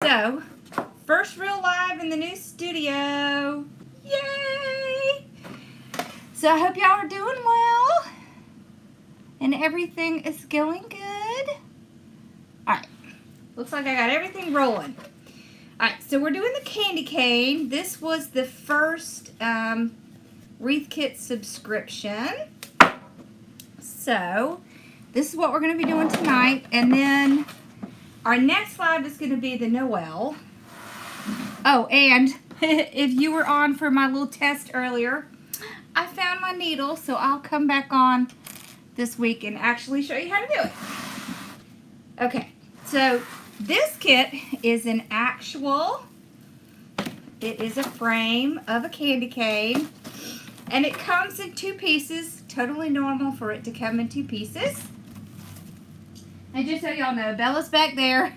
So, first real live in the new studio. Yay! So I hope y'all are doing well and everything is going good. Alright, looks like I got everything rolling. Alright, so we're doing the candy cane. This was the first wreath kit subscription. So, this is what we're going to be doing tonight. And then our next live is going to be the Noel. Oh, and if you were on for my little test earlier, I found my needle, so I'll come back on this week and actually show you how to do it. Okay, so this kit is an actual, it is a frame of a candy cane, and it comes in 2 pieces, totally normal for it to come in 2 pieces. And just so y'all know, Bella's back there.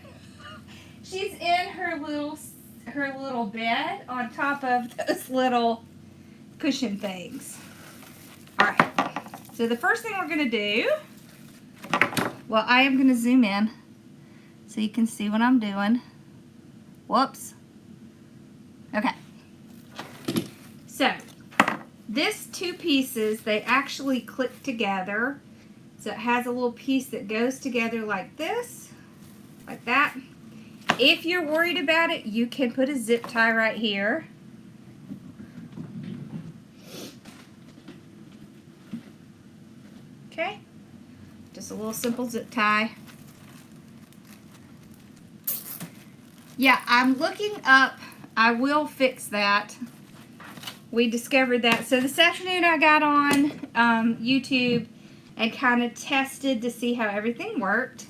She's in her little bed on top of those little cushion things. Alright, so the first thing we're going to do, well, I am going to zoom in so you can see what I'm doing. Whoops. Okay. So, this 2 pieces, they actually click together. So it has a little piece that goes together like this, like that. If you're worried about it, you can put a zip tie right here. Okay, just a little simple zip tie. Yeah, I'm looking up, I will fix that. We discovered that. So this afternoon I got on YouTube and kind of tested to see how everything worked.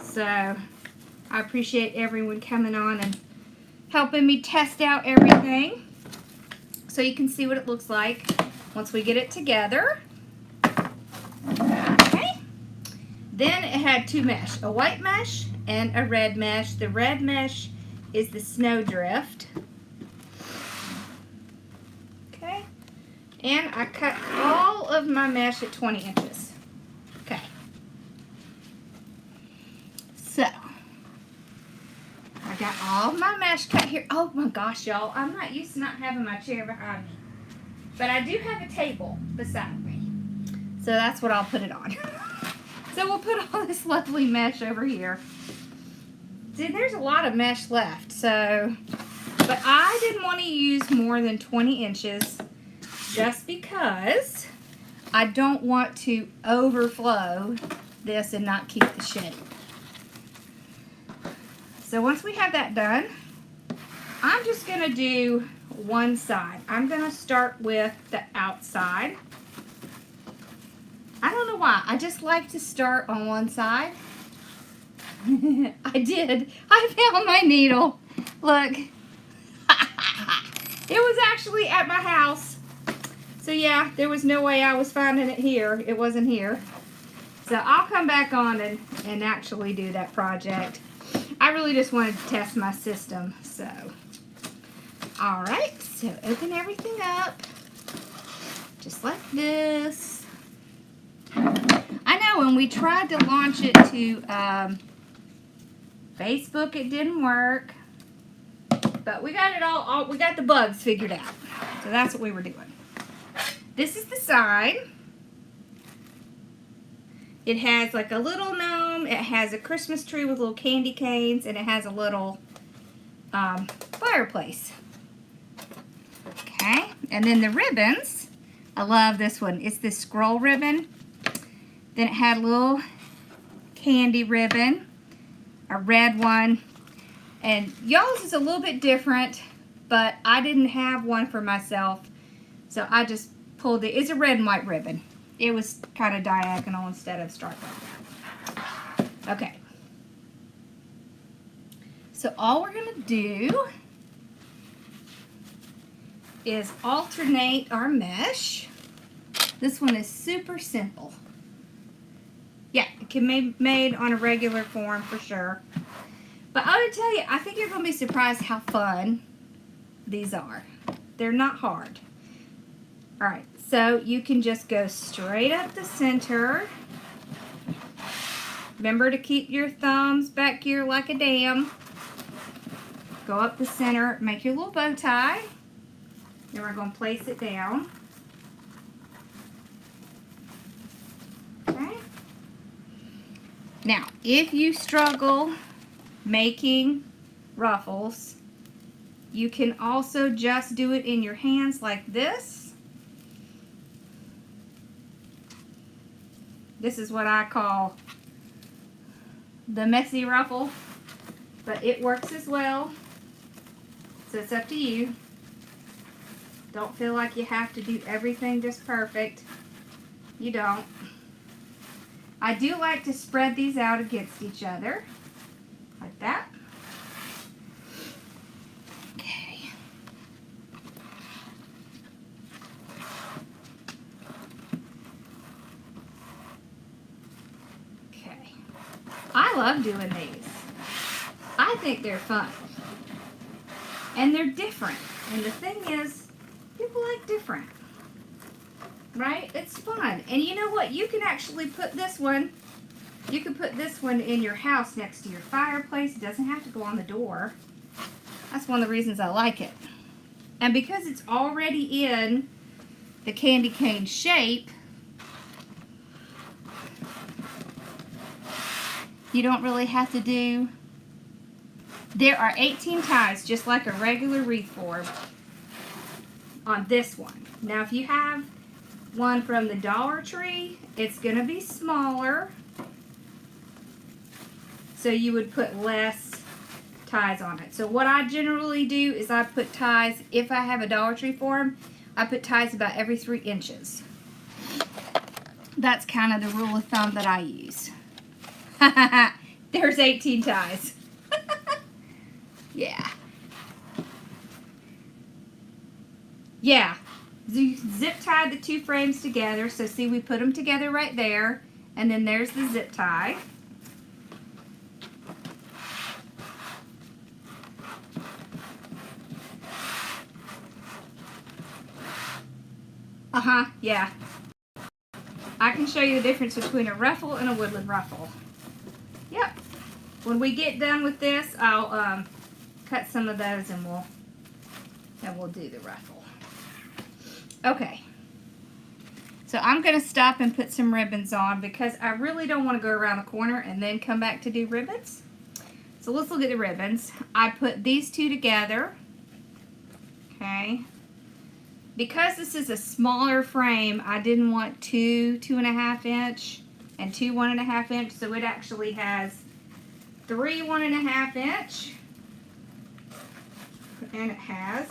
So I appreciate everyone coming on and helping me test out everything so you can see what it looks like once we get it together. Okay. Then it had 2 mesh, a white mesh and a red mesh. The red mesh is the snowdrift. Okay. And I cut all of my mesh at 20 inches. Okay. So, I got all of my mesh cut here. Oh my gosh, y'all. I'm not used to not having my chair behind me. But I do have a table beside me. So that's what I'll put it on. So we'll put all this lovely mesh over here. See, there's a lot of mesh left. So, but I didn't want to use more than 20 inches. Just because I don't want to overflow this and not keep the shape. So once we have that done, I'm just going to do one side. I'm going to start with the outside. I don't know why. I just like to start on one side. I did. I found my needle. Look. It was actually at my house. So yeah, there was no way I was finding it here. It wasn't here. So I'll come back on and actually do that project. I really just wanted to test my system. So, alright. So open everything up. Just like this. I know when we tried to launch it to Facebook, it didn't work. But we got it all, we got the bugs figured out. So that's what we were doing. This is the side. It has like a little gnome. It has a Christmas tree with little candy canes. And it has a little fireplace. Okay. And then the ribbons. I love this one. It's this scroll ribbon. Then it had a little candy ribbon. A red one. And y'all's is a little bit different. But I didn't have one for myself. So I just pulled it. It's a red and white ribbon. It was kind of diagonal instead of striped like that. Okay. So all we're going to do is alternate our mesh. This one is super simple. Yeah, it can be made on a regular form for sure. But I would tell you, I think you're going to be surprised how fun these are. They're not hard. Alright, so you can just go straight up the center, Remember to keep your thumbs back here like a dam. Go up the center, make your little bow tie. Then we're going to place it down. Okay. Now, if you struggle making ruffles, you can also just do it in your hands like this. This is what I call the messy ruffle, but it works as well. So it's up to you. Don't feel like you have to do everything just perfect. You don't. I do like to spread these out against each other, like that. Okay. Okay. I love doing these. I think they're fun. And they're different. And the thing is, people like different. Right? It's fun. And you know what? You can actually put this one, you can put this one in your house next to your fireplace. It doesn't have to go on the door. That's one of the reasons I like it. And because it's already in the candy cane shape, you don't really have to do... There are 18 ties, just like a regular wreath form, on this one. Now, if you have one from the Dollar Tree, it's going to be smaller, so you would put less ties on it. So what I generally do is I put ties, if I have a Dollar Tree form, I put ties about every 3 inches. That's kind of the rule of thumb that I use. There's 18 ties. Yeah. Yeah. Zip tied the 2 frames together. So see, we put them together right there. And then there's the zip tie. Yeah. I can show you the difference between a ruffle and a woodland ruffle. Yep. When we get done with this, I'll cut some of those and we'll do the ruffle. Okay. So I'm going to stop and put some ribbons on because I really don't want to go around the corner and then come back to do ribbons. So let's look at the ribbons. I put these 2 together. Okay. Because this is a smaller frame, I didn't want 2 2.5 inch and 2 1.5 inch. So it actually has 3 1.5 inch. And it has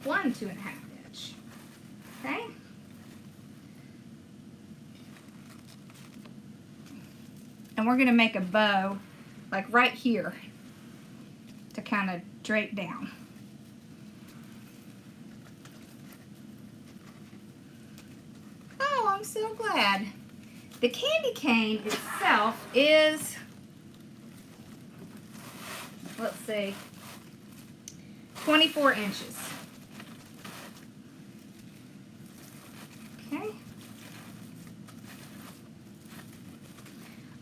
1 2.5 inch. Okay. And we're going to make a bow like right here to kind of drape down. Oh, I'm so glad. The candy cane itself is, let's see, 24 inches. Okay.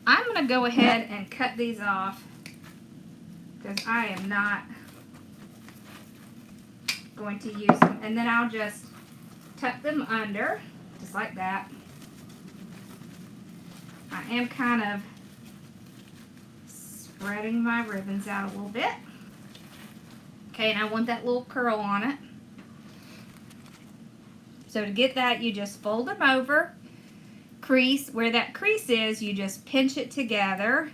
I'm going to go ahead and cut these off because I am not going to use them. And then I'll just tuck them under, just like that. I am kind of spreading my ribbons out a little bit. Okay, and I want that little curl on it. So to get that, you just fold them over, crease. Where that crease is, you just pinch it together,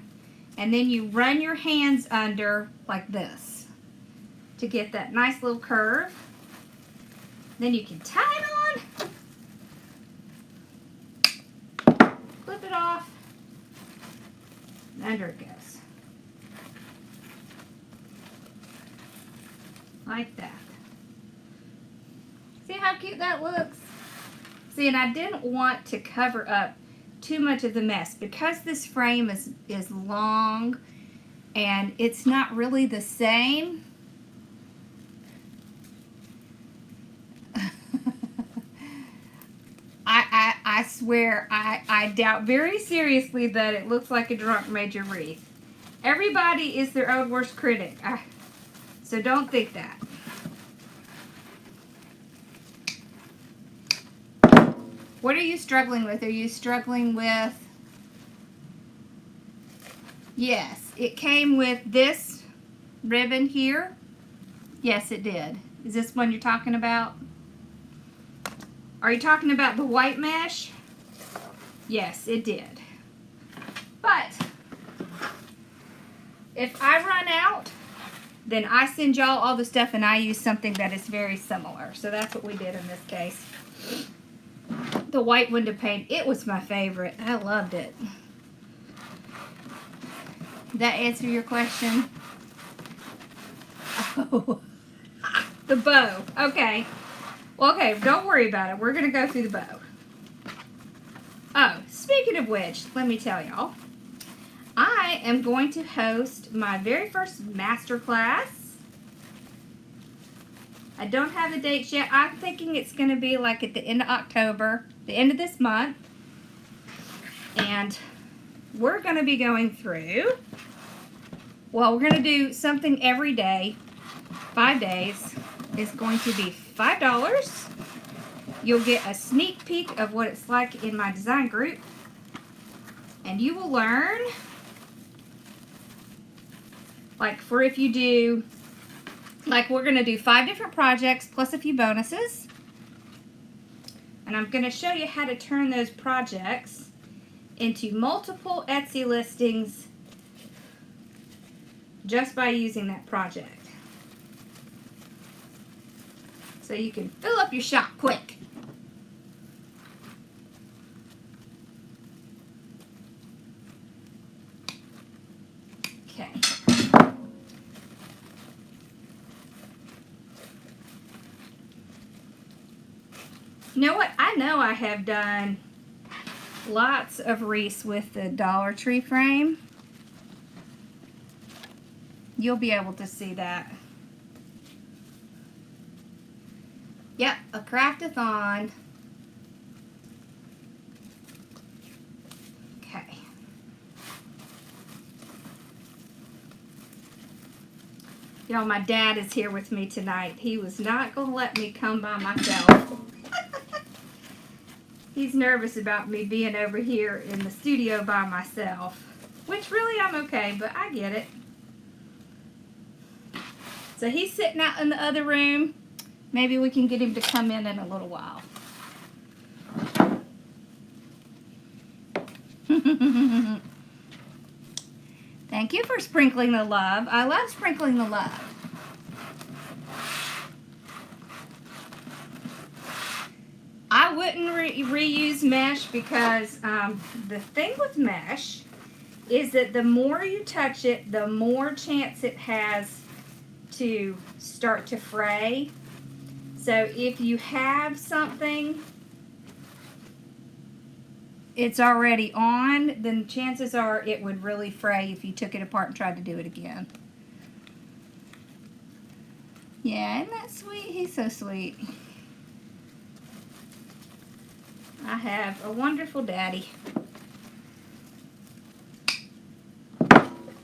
and then you run your hands under like this to get that nice little curve. Then you can tie it on, clip it off, and under it goes. Like that. See how cute that looks? See, and I didn't want to cover up too much of the mess because this frame is long and it's not really the same. I I swear, I doubt very seriously that it looks like a drunk made your wreath. Everybody is their own worst critic. So don't think that. What are you struggling with? Are you struggling with... Yes, it came with this ribbon here. Yes, it did. Is this one you're talking about? Are you talking about the white mesh? Yes, it did. But if I run out, then I send y'all all the stuff and I use something that is very similar. So that's what we did in this case. The white window pane, it was my favorite. I loved it. Did that answer your question? Oh, the bow. Okay. Well, okay, don't worry about it. We're going to go through the bow. Oh, speaking of which, let me tell y'all. I am going to host my very first master class. I don't have the dates yet. I'm thinking it's going to be like at the end of October, the end of this month. And we're going to be going through, well, we're going to do something every day. 5 days is going to be $5. You'll get a sneak peek of what it's like in my design group. And you will learn, like for if you do, like we're going to do 5 different projects plus a few bonuses. And I'm going to show you how to turn those projects into multiple Etsy listings just by using that project. So you can fill up your shop quick. Okay. You know what? I know I have done lots of wreaths with the Dollar Tree frame. You'll be able to see that. Yep, a craft-a-thon. Okay. Y'all, my dad is here with me tonight. He was not going to let me come by myself. He's nervous about me being over here in the studio by myself. Which really I'm okay, but I get it. So he's sitting out in the other room. Maybe we can get him to come in a little while. Thank you for sprinkling the love. I love sprinkling the love. I wouldn't reuse mesh because the thing with mesh is that the more you touch it, the more chance it has to start to fray. So if you have something, it's already on, then chances are it would really fray if you took it apart and tried to do it again. Yeah, isn't that sweet? He's so sweet. I have a wonderful daddy.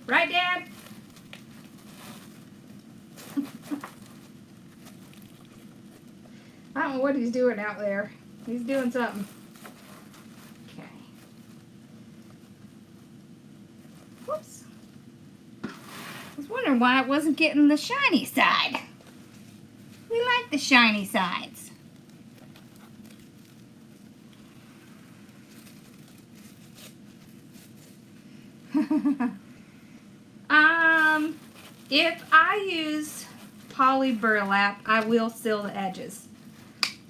Right, Dad? I don't know what he's doing out there. He's doing something. Okay. Whoops. I was wondering why it wasn't getting the shiny side. We like the shiny sides. If I use poly burlap, I will seal the edges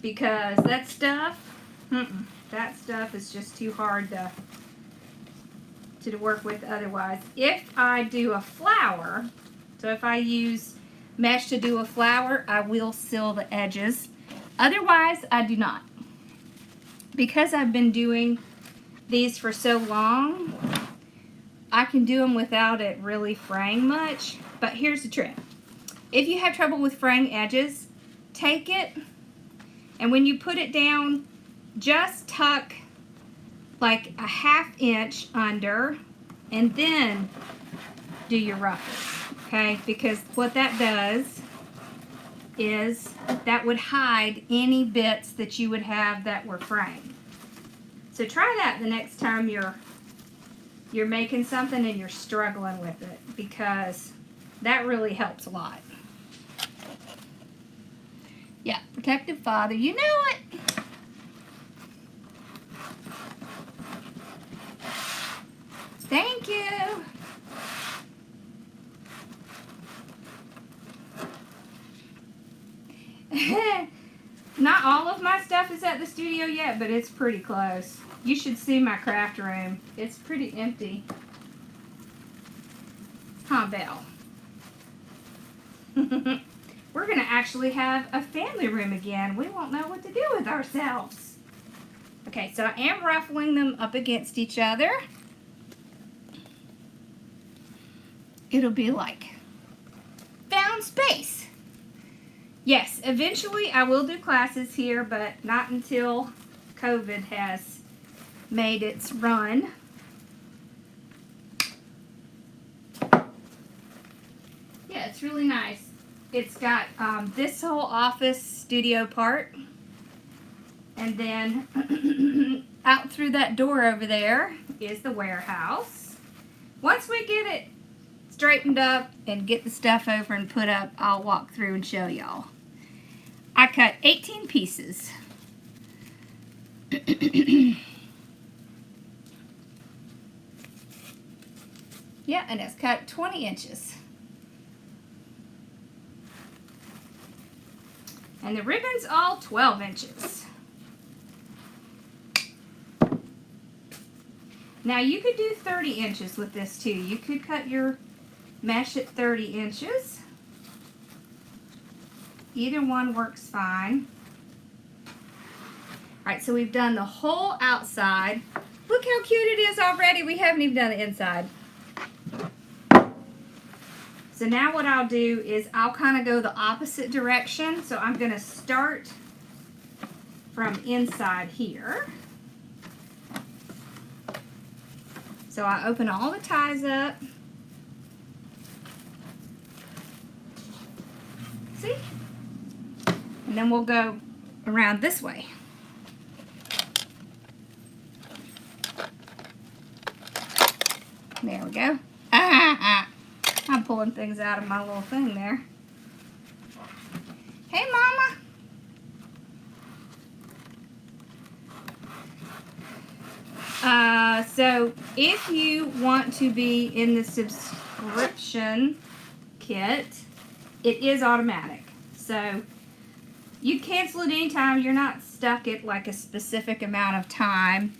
because that stuff is just too hard to work with otherwise. If I do a flower, so if I use mesh to do a flower, I will seal the edges. Otherwise, I do not. Because I've been doing these for so long, I can do them without it really fraying much. But here's the trick. If you have trouble with fraying edges, take it, and when you put it down, just tuck like a 1/2 inch under, and then do your ruffles, okay? Because what that does is that would hide any bits that you would have that were framed. So try that the next time you're making something and you're struggling with it, because that really helps a lot. Yeah, protective father, you know it. Thank you. Not all of my stuff is at the studio yet, but it's pretty close. You should see my craft room. It's pretty empty. Huh, Belle? We're going to actually have a family room again. We won't know what to do with ourselves. Okay, so I am ruffling them up against each other. It'll be like found space. Yes, eventually I will do classes here, but not until COVID has made its run. Yeah, it's really nice. It's got this whole office studio part, and then out through that door over there is the warehouse. Once we get it straightened up and get the stuff over and put up, I'll walk through and show y'all. I cut 18 pieces. Yeah, and it's cut 20 inches. And the ribbon's all 12 inches. Now you could do 30 inches with this too. You could cut your mesh at 30 inches. Either one works fine. Alright, so we've done the whole outside. Look how cute it is already. We haven't even done the inside. So now what I'll do is I'll kind of go the opposite direction. So I'm going to start from inside here. So I open all the ties up. See? And then we'll go around this way. There we go. I'm pulling things out of my little thing there. Hey, Mama. So if you want to be in the subscription kit, it is automatic. So you cancel it anytime. You're not stuck at like a specific amount of time,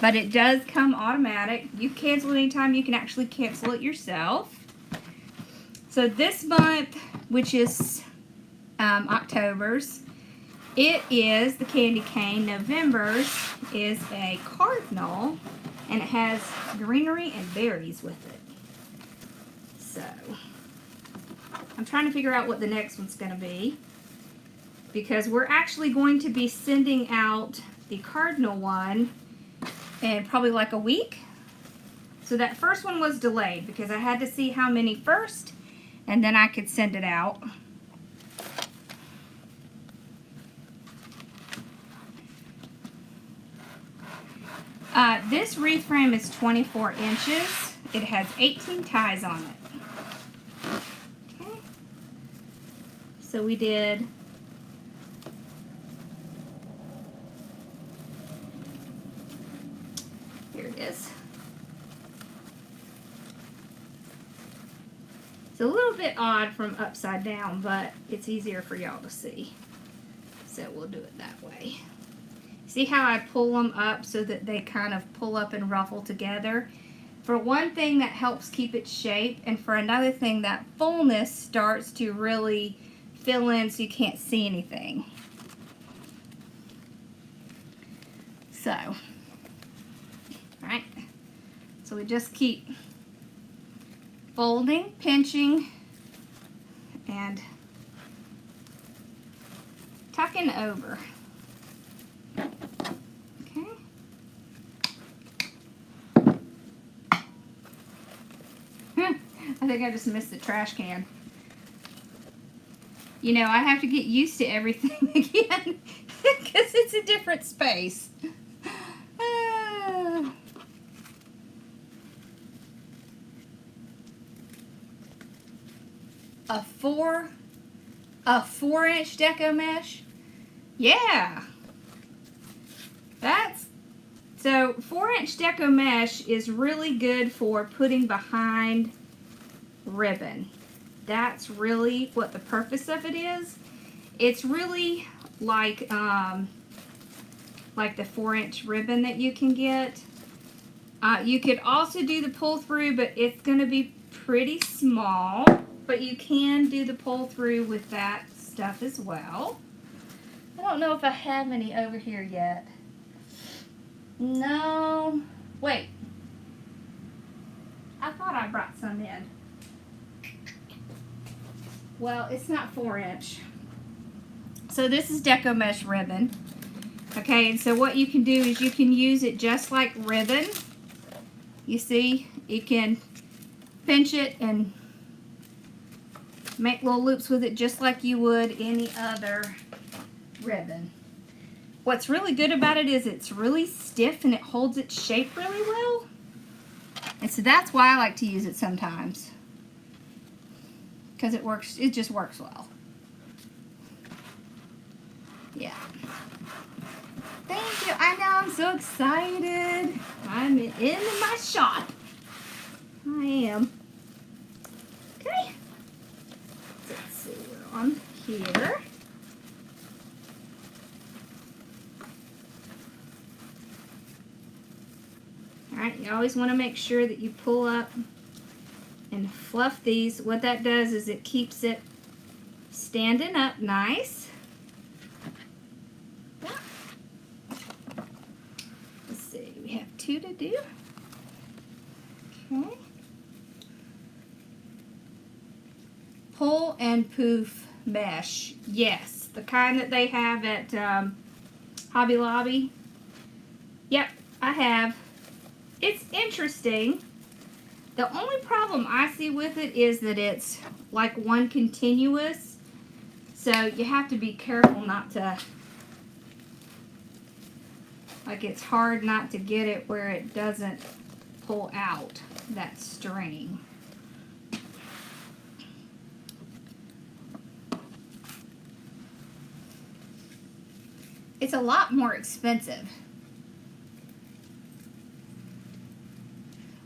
but it does come automatic. You cancel it anytime. You can actually cancel it yourself. So this month, which is October's, it is the candy cane. November's is a cardinal, and it has greenery and berries with it. So I'm trying to figure out what the next one's going to be, because we're actually going to be sending out the cardinal one in probably like a week. So that first one was delayed because I had to see how many first, and then I could send it out. This wreath frame is 24 inches. It has 18 ties on it. Okay. So we did here it is. It's a little bit odd from upside down, but it's easier for y'all to see. So we'll do it that way. See how I pull them up so that they kind of pull up and ruffle together? For one thing, that helps keep its shape, and for another thing, that fullness starts to really fill in so you can't see anything. So, alright, so we just keep folding, pinching, and tucking over. Okay. I think I just missed the trash can. You know, I have to get used to everything again because it's a different space. A 4-inch deco mesh? Yeah. So 4-inch deco mesh is really good for putting behind ribbon. That's really what the purpose of it is. It's really like the 4-inch ribbon that you can get. You could also do the pull through, but it's going to be pretty small. But you can do the pull through with that stuff as well. I don't know if I have any over here yet. No. Wait. I thought I brought some in. Well, it's not 4-inch. So this is deco mesh ribbon. Okay, and so what you can do is you can use it just like ribbon. You see, you can pinch it and make little loops with it just like you would any other ribbon. What's really good about it is it's really stiff and it holds its shape really well. And so that's why I like to use it sometimes. Because it just works well. Yeah. Thank you. I know, I'm so excited. I'm in my shop. I am. Okay. Let's see, we're on here. Alright, you always want to make sure that you pull up and fluff these. What that does is it keeps it standing up nice. Let's see, we have 2 to do. Okay. Pull and poof mesh. Yes, the kind that they have at Hobby Lobby. Yep, I have. It's interesting. The only problem I see with it is that it's like one continuous. So you have to be careful not to, like it's hard not to get it where it doesn't pull out that string. It's a lot more expensive.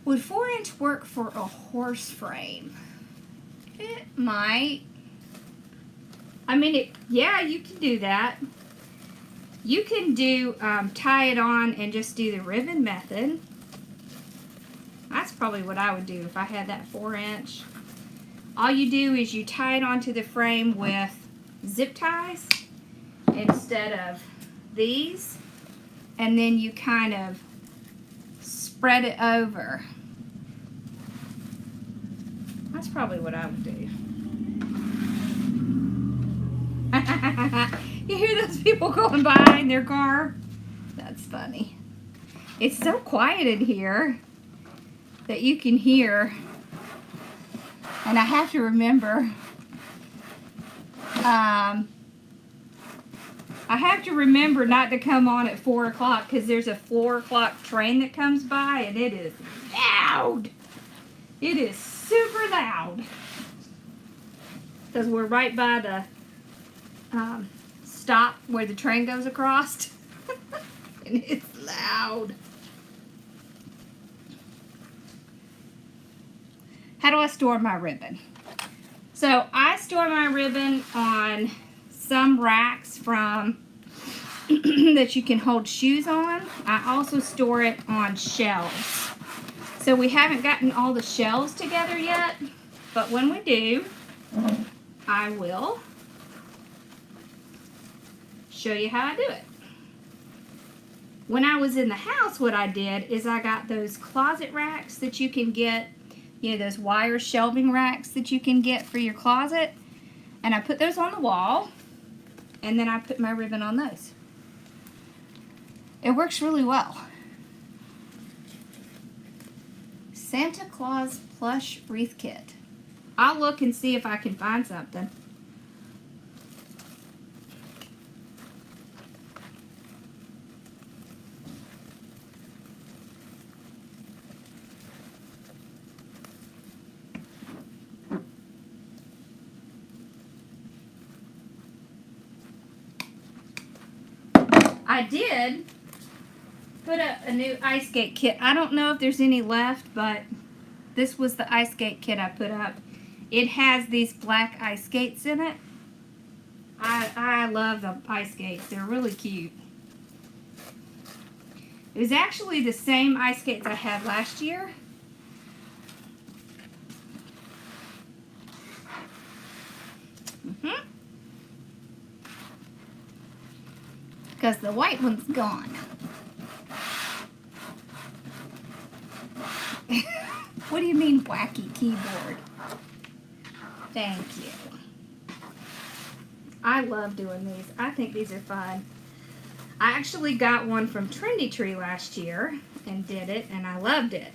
Would 4-inch work for a horse frame? It might. I mean, yeah, you can do that. You can do tie it on and just do the ribbon method. That's probably what I would do if I had that 4-inch. All you do is you tie it onto the frame with zip ties instead of these, and then you kind of spread it over. That's probably what I would do. You hear those people going by in their car? That's funny. It's so quiet in here that you can hear. And I have to remember, not to come on at 4 o'clock because there's a 4 o'clock train that comes by and it is loud. It is super loud. Because we're right by the stop where the train goes across. And it's loud. How do I store my ribbon? So I store my ribbon on some racks from that you can hold shoes on. I also store it on shelves. So we haven't gotten all the shelves together yet, but when we do, I will show you how I do it. When I was in the house, what I did is I got those closet racks that you can get, you know, those wire shelving racks that you can get for your closet, and I put those on the wall, and then I put my ribbon on those. It works really well. Santa Claus plush wreath kit. I'll look and see if I can find something. I did put up a new ice skate kit. I don't know if there's any left, but this was the ice skate kit I put up. It has these black ice skates in it. I love the ice skates. They're really cute. It was actually the same ice skates I had last year. Because the white one's gone. What do you mean wacky keyboard? Thank you. I love doing these. I think these are fun. I actually got one from Trendy Tree last year and did it, and I loved it.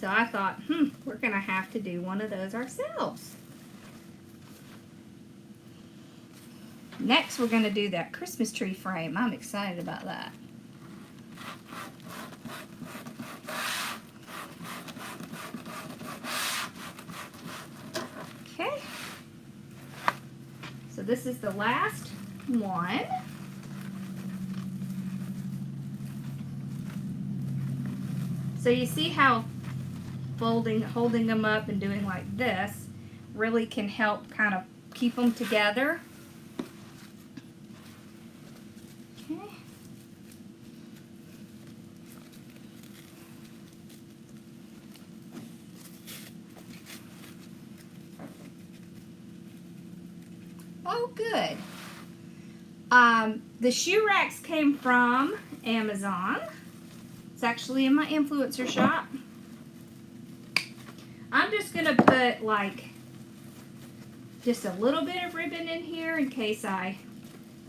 So I thought, we're going to have to do one of those ourselves. Next, we're going to do that Christmas tree frame. I'm excited about that. Okay. So this is the last one. So you see how holding them up and doing like this really can help kind of keep them together. Okay. Oh, good. The shoe racks came from Amazon. It's actually in my influencer shop. I'm just going to put like just a little bit of ribbon in here in case I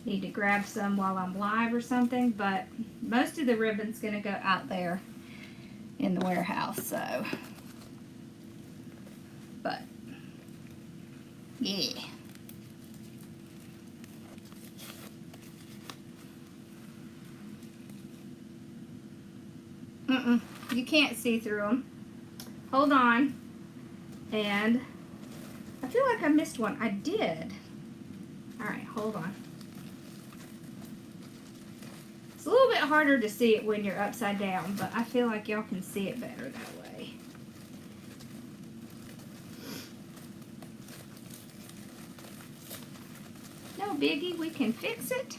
need to grab some while I'm live or something, but most of the ribbon's going to go out there in the warehouse, so. But, yeah. You can't see through them. Hold on. And I feel like I missed one. I did. Alright, hold on. It's a little bit harder to see it when you're upside down, but I feel like y'all can see it better that way. No biggie, we can fix it.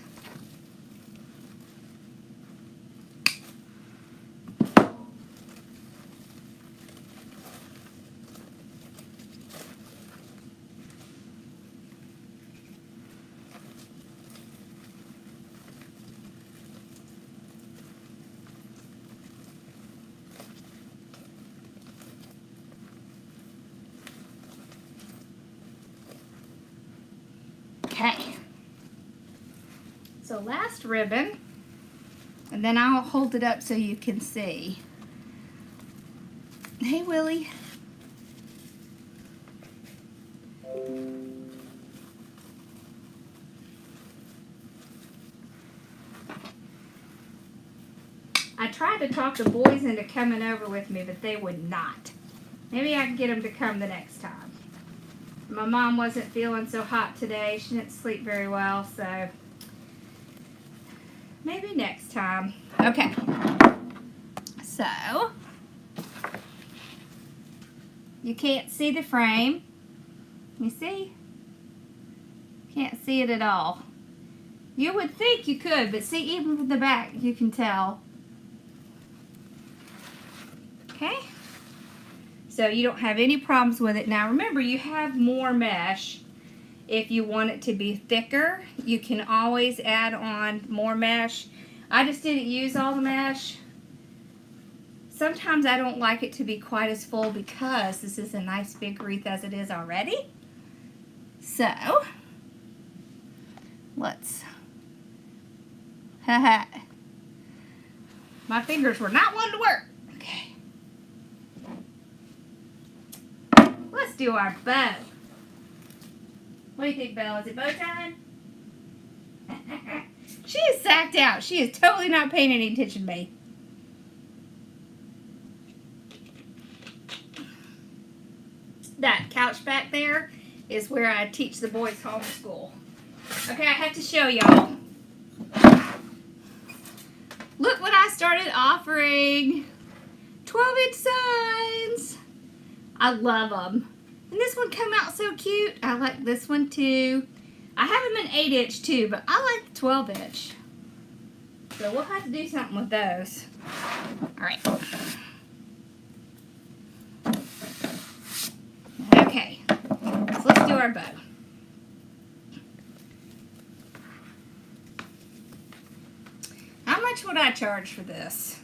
Okay, so last ribbon, and then I'll hold it up so you can see. Hey, Willie. I tried to talk the boys into coming over with me, but they would not. Maybe I can get them to come the next time. My mom wasn't feeling so hot today. She didn't sleep very well, so maybe next time. Okay. So, you can't see the frame. You see? Can't see it at all. You would think you could, but see, even from the back, you can tell. Okay? So you don't have any problems with it. Now remember, you have more mesh. If you want it to be thicker, you can always add on more mesh. I just didn't use all the mesh. Sometimes I don't like it to be quite as full because this is a nice big wreath as it is already. So, let's, haha. My fingers were not wanting to work. Okay. Let's do our bow. What do you think, Belle? Is it bow time? She is sacked out. She is totally not paying any attention to me. That couch back there is where I teach the boys homeschool. Okay, I have to show y'all. Look what I started offering. 12-inch signs. I love them. And this one came out so cute. I like this one too. I have them in 8-inch too, but I like the 12-inch. So we'll have to do something with those. Alright. Okay. So let's do our bow. How much would I charge for this?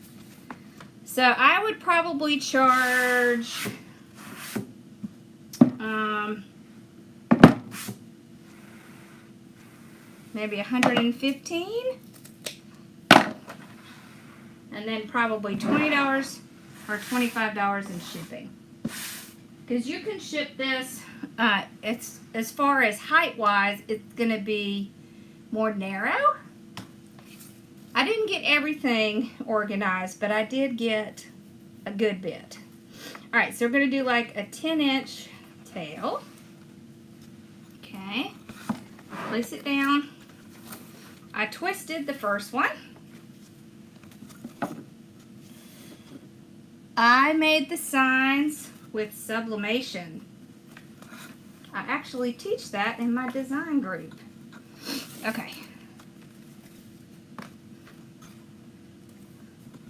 So I would probably charge maybe $115, and then probably $20 or $25 in shipping. Because you can ship this. It's as far as height wise, it's gonna be more narrow. I didn't get everything organized, but I did get a good bit. All right, so we're gonna do like a 10-inch tail. Okay, place it down. I twisted the first one. I made the signs with sublimation. I actually teach that in my design group. Okay.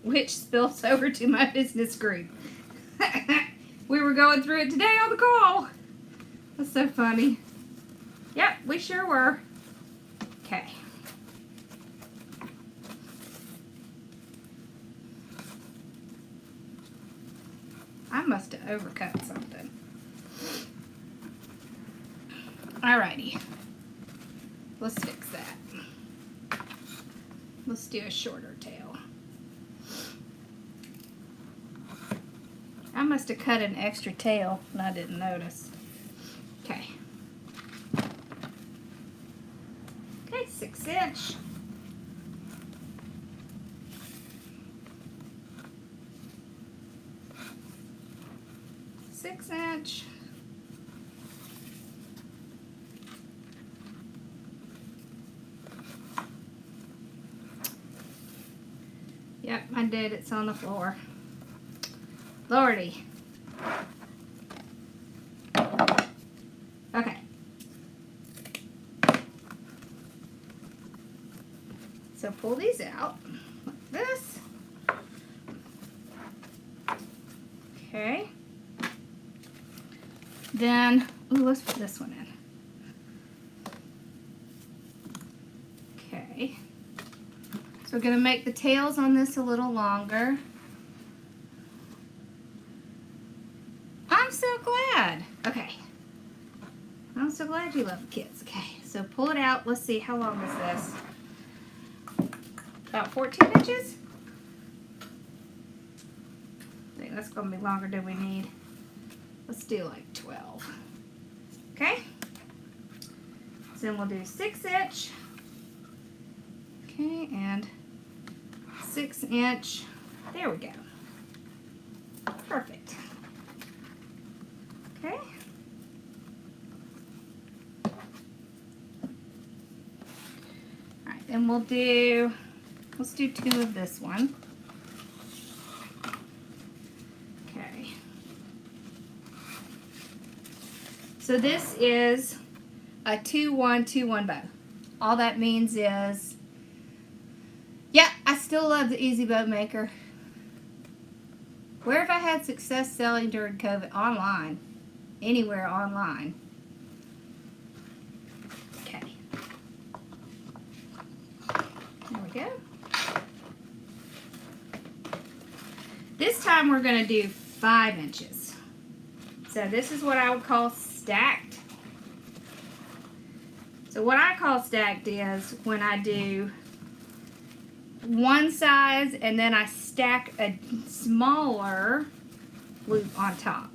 Which spills over to my business group. We were going through it today on the call. That's so funny. Yep, we sure were. Okay. I must have overcut something. Alrighty. Let's fix that. Let's do a shorter tail. I must have cut an extra tail and I didn't notice. Okay. Okay, 6-inch. Six-inch. Yep, I did. It's on the floor. Lordy. Okay. So pull these out like this. Okay. Then, ooh, let's put this one in. Okay. So we're going to make the tails on this a little longer. I'm so glad. Okay. I'm so glad you love the kids. Okay, so pull it out. Let's see, how long is this? About 14 inches? I think that's going to be longer than we need. Let's do like 12. Okay? So then we'll do 6-inch. Okay, and 6-inch. There we go. Perfect. Okay. Alright, then let's do 2 of this one. Okay. So this is a 2-1-2-1 bow. All that means is, yeah, I still love the Easy Bow Maker. Where have I had success selling during COVID? Online. Anywhere online. Okay. There we go. This time we're going to do 5 inches. So this is what I would call stacked. So what I call stacked is when I do one size and then I stack a smaller loop on top.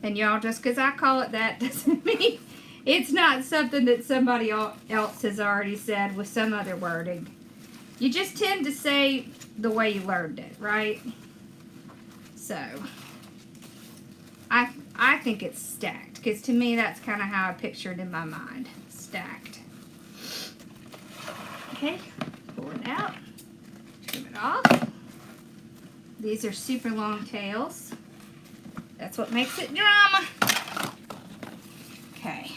And y'all, just because I call it that doesn't mean it's not something that somebody else has already said with some other wording. You just tend to say the way you learned it, right? So, I think it's stacked, because to me that's kind of how I pictured in my mind. Stacked. Okay, pull it out, trim it off. These are super long tails. That's what makes it drama. Okay.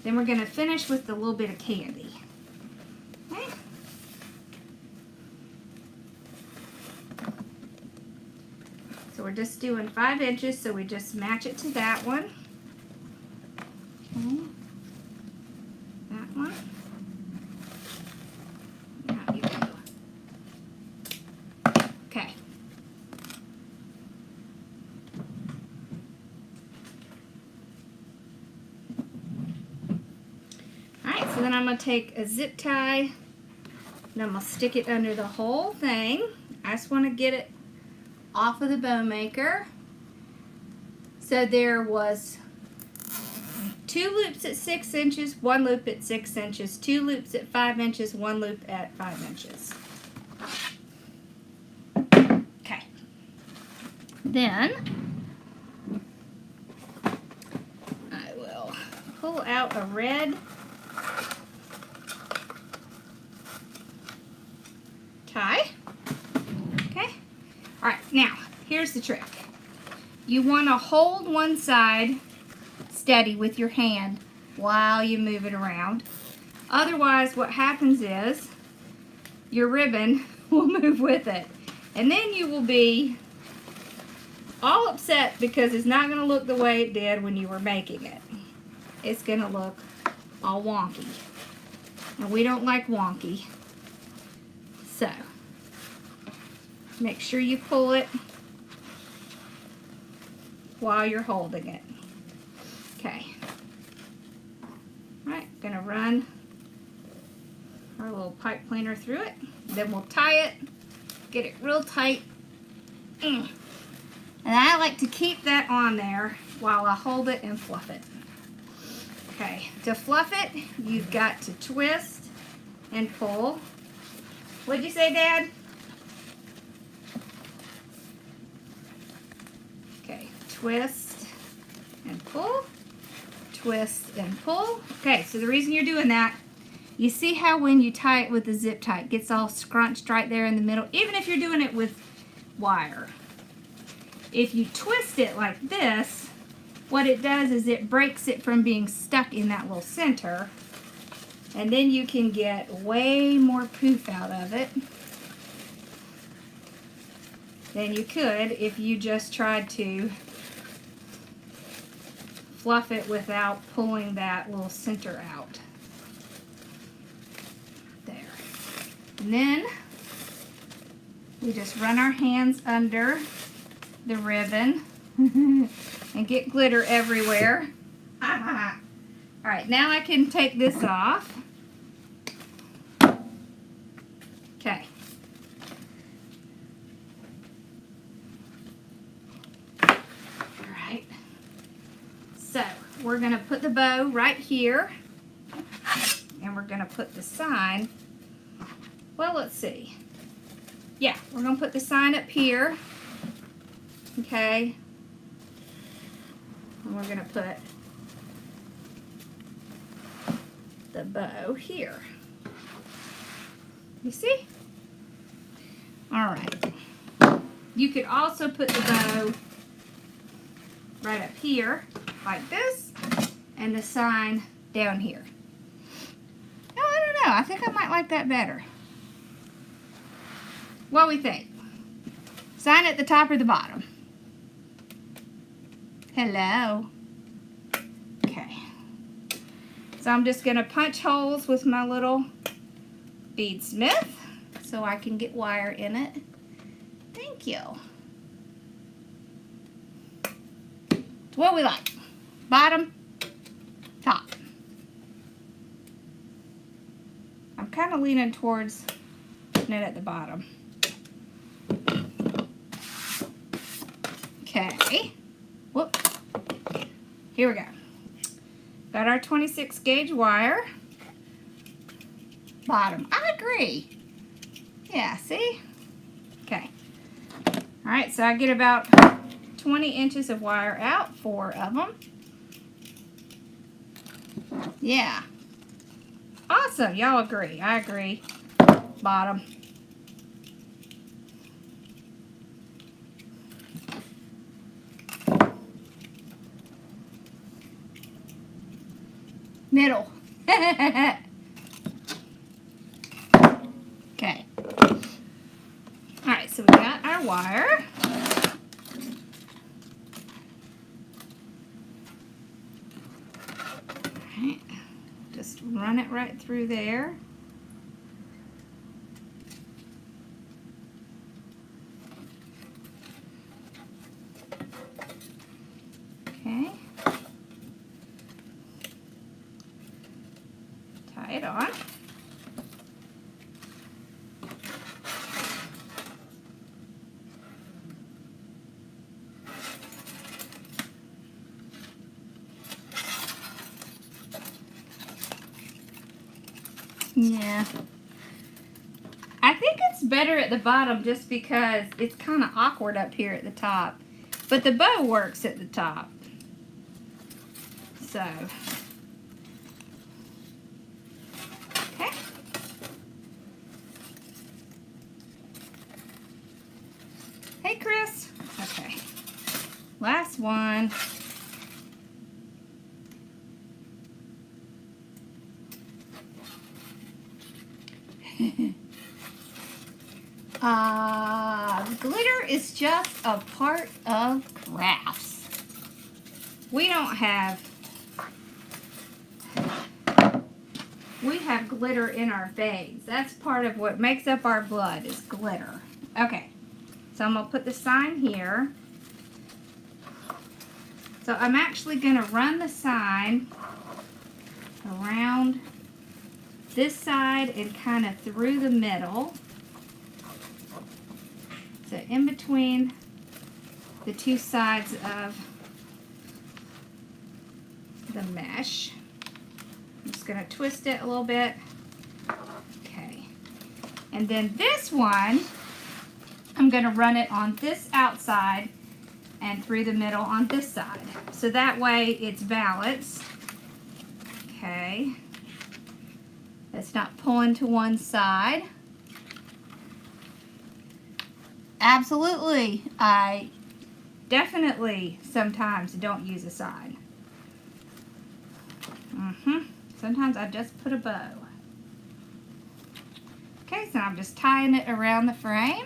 Then we're going to finish with a little bit of candy. Okay. So we're just doing 5 inches, so we just match it to that one. Okay. That one. Out you go. Okay. Alright, so then I'm going to take a zip tie and I'm going to stick it under the whole thing. I just want to get it off of the bow maker. So there was 2 loops at 6 inches, 1 loop at 6 inches, 2 loops at 5 inches, 1 loop at 5 inches. Okay. Then I will pull out a red tie. Okay. All right, now here's the trick. You want to hold one side steady with your hand while you move it around. Otherwise, what happens is your ribbon will move with it. And then you will be all upset because it's not going to look the way it did when you were making it. It's going to look all wonky. And we don't like wonky. So, make sure you pull it while you're holding it. Okay. Alright, gonna run our little pipe cleaner through it. Then we'll tie it, get it real tight. And I like to keep that on there while I hold it and fluff it. Okay, to fluff it, you've got to twist and pull. What'd you say, Dad? Okay, twist and pull, twist and pull. Okay, so the reason you're doing that, you see how when you tie it with the zip tie, it gets all scrunched right there in the middle, even if you're doing it with wire. If you twist it like this, what it does is it breaks it from being stuck in that little center, and then you can get way more poof out of it than you could if you just tried to fluff it without pulling that little center out. There. And then we just run our hands under the ribbon and get glitter everywhere. Alright, now I can take this off. Okay. Alright. So, we're going to put the bow right here. And we're going to put the sign. Well, let's see. Yeah, we're going to put the sign up here. Okay. And we're going to put the bow here. You see? Alright. You could also put the bow right up here, like this, and the sign down here. Oh, I don't know. I think I might like that better. What do we think? Sign at the top or the bottom? Hello. Okay. So I'm just going to punch holes with my little bead smith so I can get wire in it. Thank you. So what do we like? Bottom, top. I'm kind of leaning towards putting it at the bottom. Okay. Whoop. Here we go. Got our 26 gauge wire. Bottom. I agree. Yeah, see? Okay. Alright, so I get about 20 inches of wire out, 4 of them. Yeah. Awesome. Y'all agree. I agree. Bottom. Middle. Okay. Alright, so we got our wire. Alright. Just run it right through there. Okay. Tie it on. Yeah. I think it's better at the bottom just because it's kind of awkward up here at the top. But the bow works at the top. So. Okay. Hey, Chris. Okay. Last one. Glitter is just a part of crafts. We have glitter in our veins. That's part of what makes up our blood is glitter. Okay, so I'm going to put the sign here. So I'm actually going to run the sign around this side and kind of through the middle. So in between the two sides of the mesh. I'm just going to twist it a little bit. Okay. And then this one, I'm going to run it on this outside and through the middle on this side. So that way it's balanced. Okay. It's not pulling to one side. Absolutely. I definitely sometimes don't use a sign. Sometimes I just put a bow. Okay, so I'm just tying it around the frame.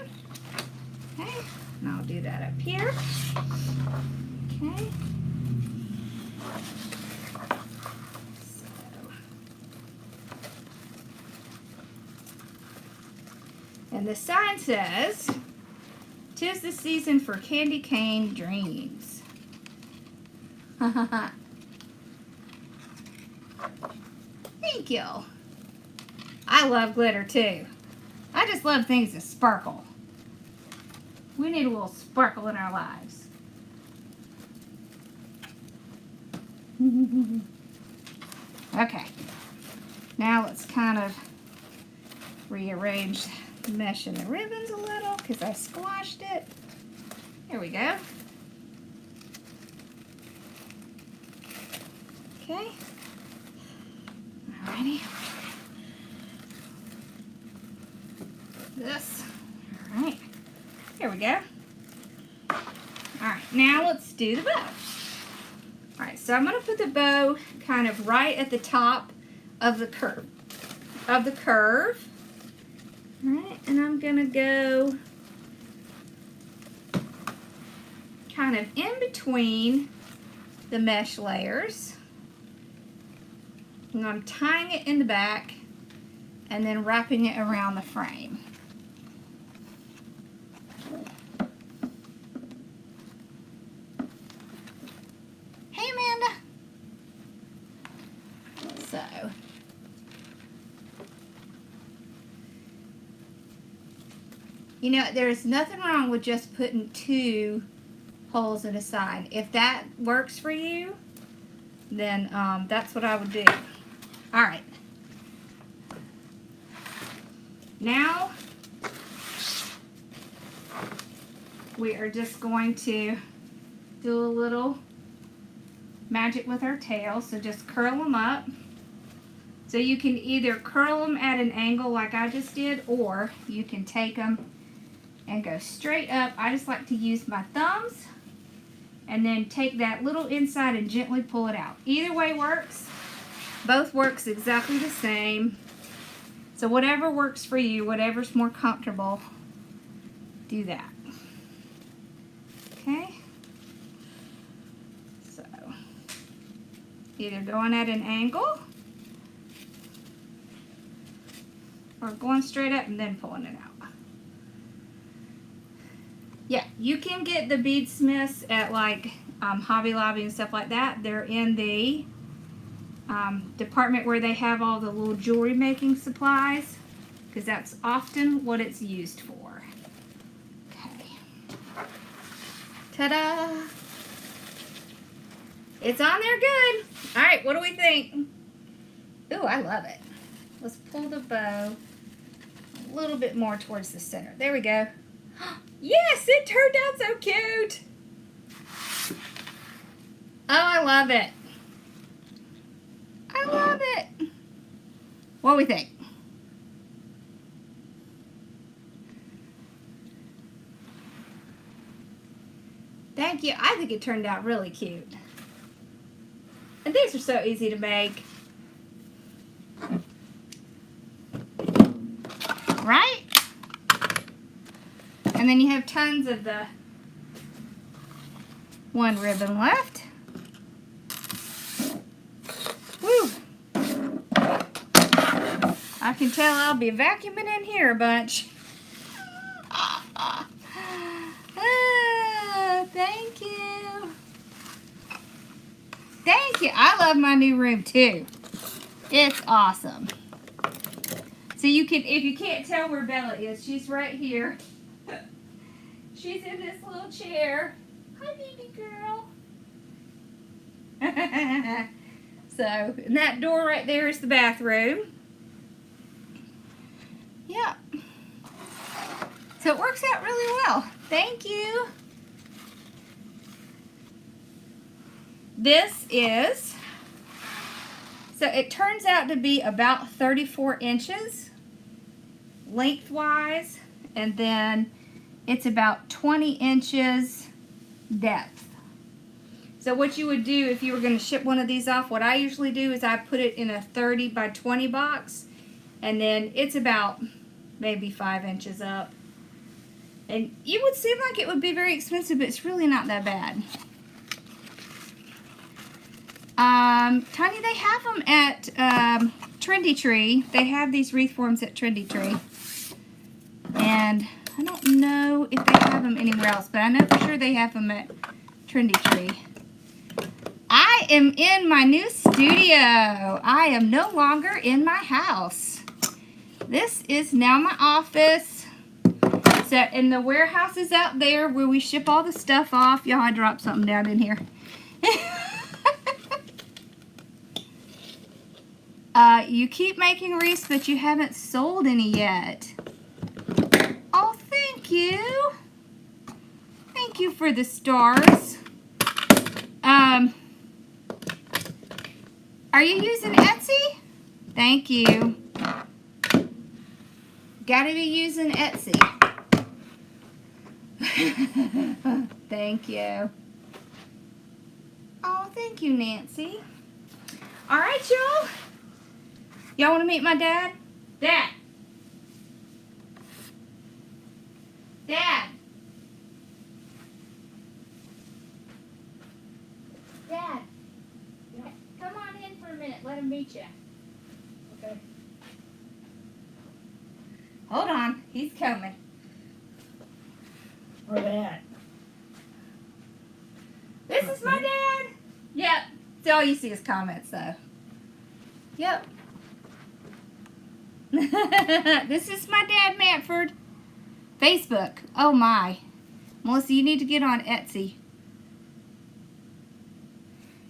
Okay, and I'll do that up here. Okay. And the sign says, "'Tis the season for candy cane dreams." Thank you. I love glitter too. I just love things that sparkle. We need a little sparkle in our lives. Okay. Now let's kind of rearrange the mesh and the ribbons a little because I squashed it. There we go. Okay. Alrighty. This. Alright. There we go. Alright, now let's do the bow. Alright, so I'm going to put the bow kind of right at the top of the curve. Alright, and I'm going to go kind of in between the mesh layers. And I'm tying it in the back and then wrapping it around the frame. Hey, Amanda. So, you know, there's nothing wrong with just putting two holes in the side. If that works for you, then that's what I would do. All right. Now we are just going to do a little magic with our tail. So just curl them up. So you can either curl them at an angle like I just did, or you can take them and go straight up. I just like to use my thumbs and then take that little inside and gently pull it out. Either way works. Both works exactly the same. So whatever works for you, whatever's more comfortable, do that. Okay? So, either going at an angle or going straight up and then pulling it out. Yeah, you can get the beadsmiths at like Hobby Lobby and stuff like that. They're in the department where they have all the little jewelry making supplies, because that's often what it's used for. Okay. Ta-da! It's on there good. All right, what do we think? Ooh, I love it. Let's pull the bow a little bit more towards the center. There we go. Yes, it turned out so cute. Oh, I love it. I love it. What do we think? Thank you. I think it turned out really cute. And these are so easy to make. Right? And then you have tons of the one ribbon left. Woo! I can tell I'll be vacuuming in here a bunch. Thank you. Thank you. I love my new room too. It's awesome. So you can, if you can't tell where Bella is, she's right here. She's in this little chair. Hi, baby girl. So, and that door right there is the bathroom. Yeah. So it works out really well. Thank you. This is, so it turns out to be about 34 inches lengthwise, and then it's about 20 inches depth. So what you would do if you were going to ship one of these off, what I usually do is I put it in a 30 by 20 box, and then it's about maybe 5 inches up. And it would seem like it would be very expensive, but it's really not that bad. Tanya, they have them at Trendy Tree. They have these wreath forms at Trendy Tree. And I don't know if they have them anywhere else, but I know for sure they have them at Trendy Tree. I am in my new studio. I am no longer in my house. This is now my office. So, and the warehouse is out there where we ship all the stuff off. Y'all, I dropped something down in here. You keep making wreaths, but you haven't sold any yet. Oh, thank you. Thank you for the stars. Are you using Etsy? Thank you. Gotta be using Etsy. Thank you. Oh, thank you, Nancy. All right, y'all. Y'all want to meet my dad? Dad. Dad. Dad. Come on in for a minute. Let him meet you. Okay. Hold on. He's coming. Where they at? This is my dad. Yep. So all you see is comments, though. Yep. This is my dad, Manford. Facebook. Oh, my. Melissa, you need to get on Etsy.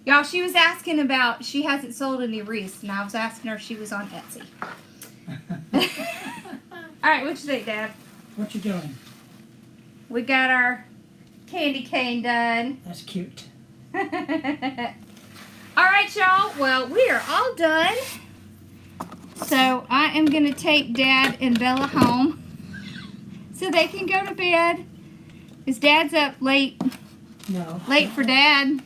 Y'all, she was asking about, she hasn't sold any wreaths, and I was asking her if she was on Etsy. Alright, what you think, Dad? What you doing? We got our candy cane done. That's cute. Alright, y'all. Well, we are all done. So, I am going to take Dad and Bella home so they can go to bed. Because Dad's up late. No. Late for Dad.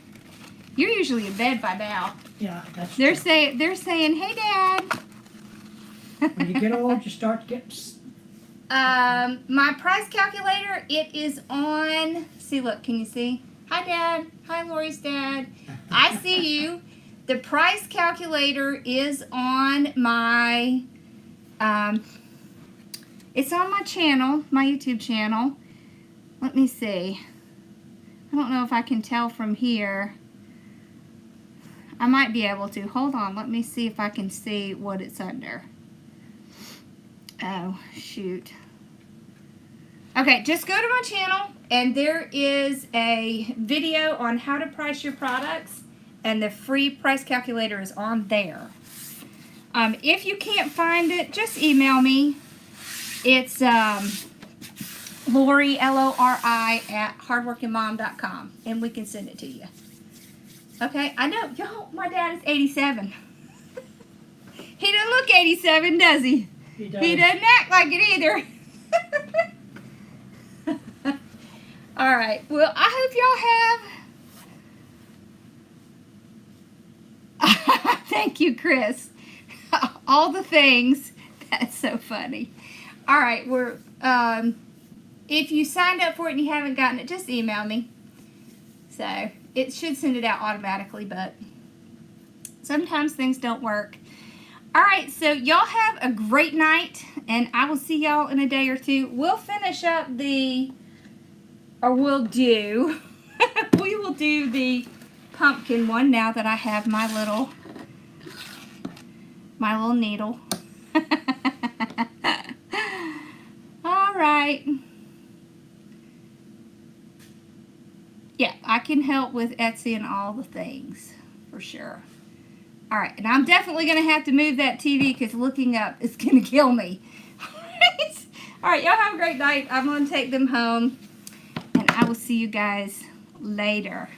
You're usually in bed by now. Yeah, that's They're true. saying, hey, Dad. When you get old, you start to get... My price calculator, it is on, see, look, can you see? Hi, Dad. Hi, Lori's dad. I see you. The price calculator is on my, it's on my channel, my YouTube channel. Let me see. I don't know if I can tell from here. I might be able to. Hold on. Let me see if I can see what it's under. Oh, shoot. Okay, just go to my channel, and there is a video on how to price your products, and the free price calculator is on there. If you can't find it, just email me. It's Lori, Lori, at hardworkingmom.com, and we can send it to you. Okay, I know, y'all, my dad is 87. He doesn't look 87, does he? He does. He doesn't act like it either. Alright, well, I hope y'all have... Thank you, Chris. All the things. That's so funny. Alright, we're... if you signed up for it and you haven't gotten it, just email me. So, it should send it out automatically, but sometimes things don't work. Alright, so y'all have a great night, and I will see y'all in a day or two. We'll finish up the, or we'll do, we will do the pumpkin one now that I have my little needle. Alright. Yeah, I can help with Etsy and all the things, for sure. Alright, and I'm definitely going to have to move that TV because looking up is going to kill me. Alright, y'all have a great night. I'm going to take them home, and I will see you guys later.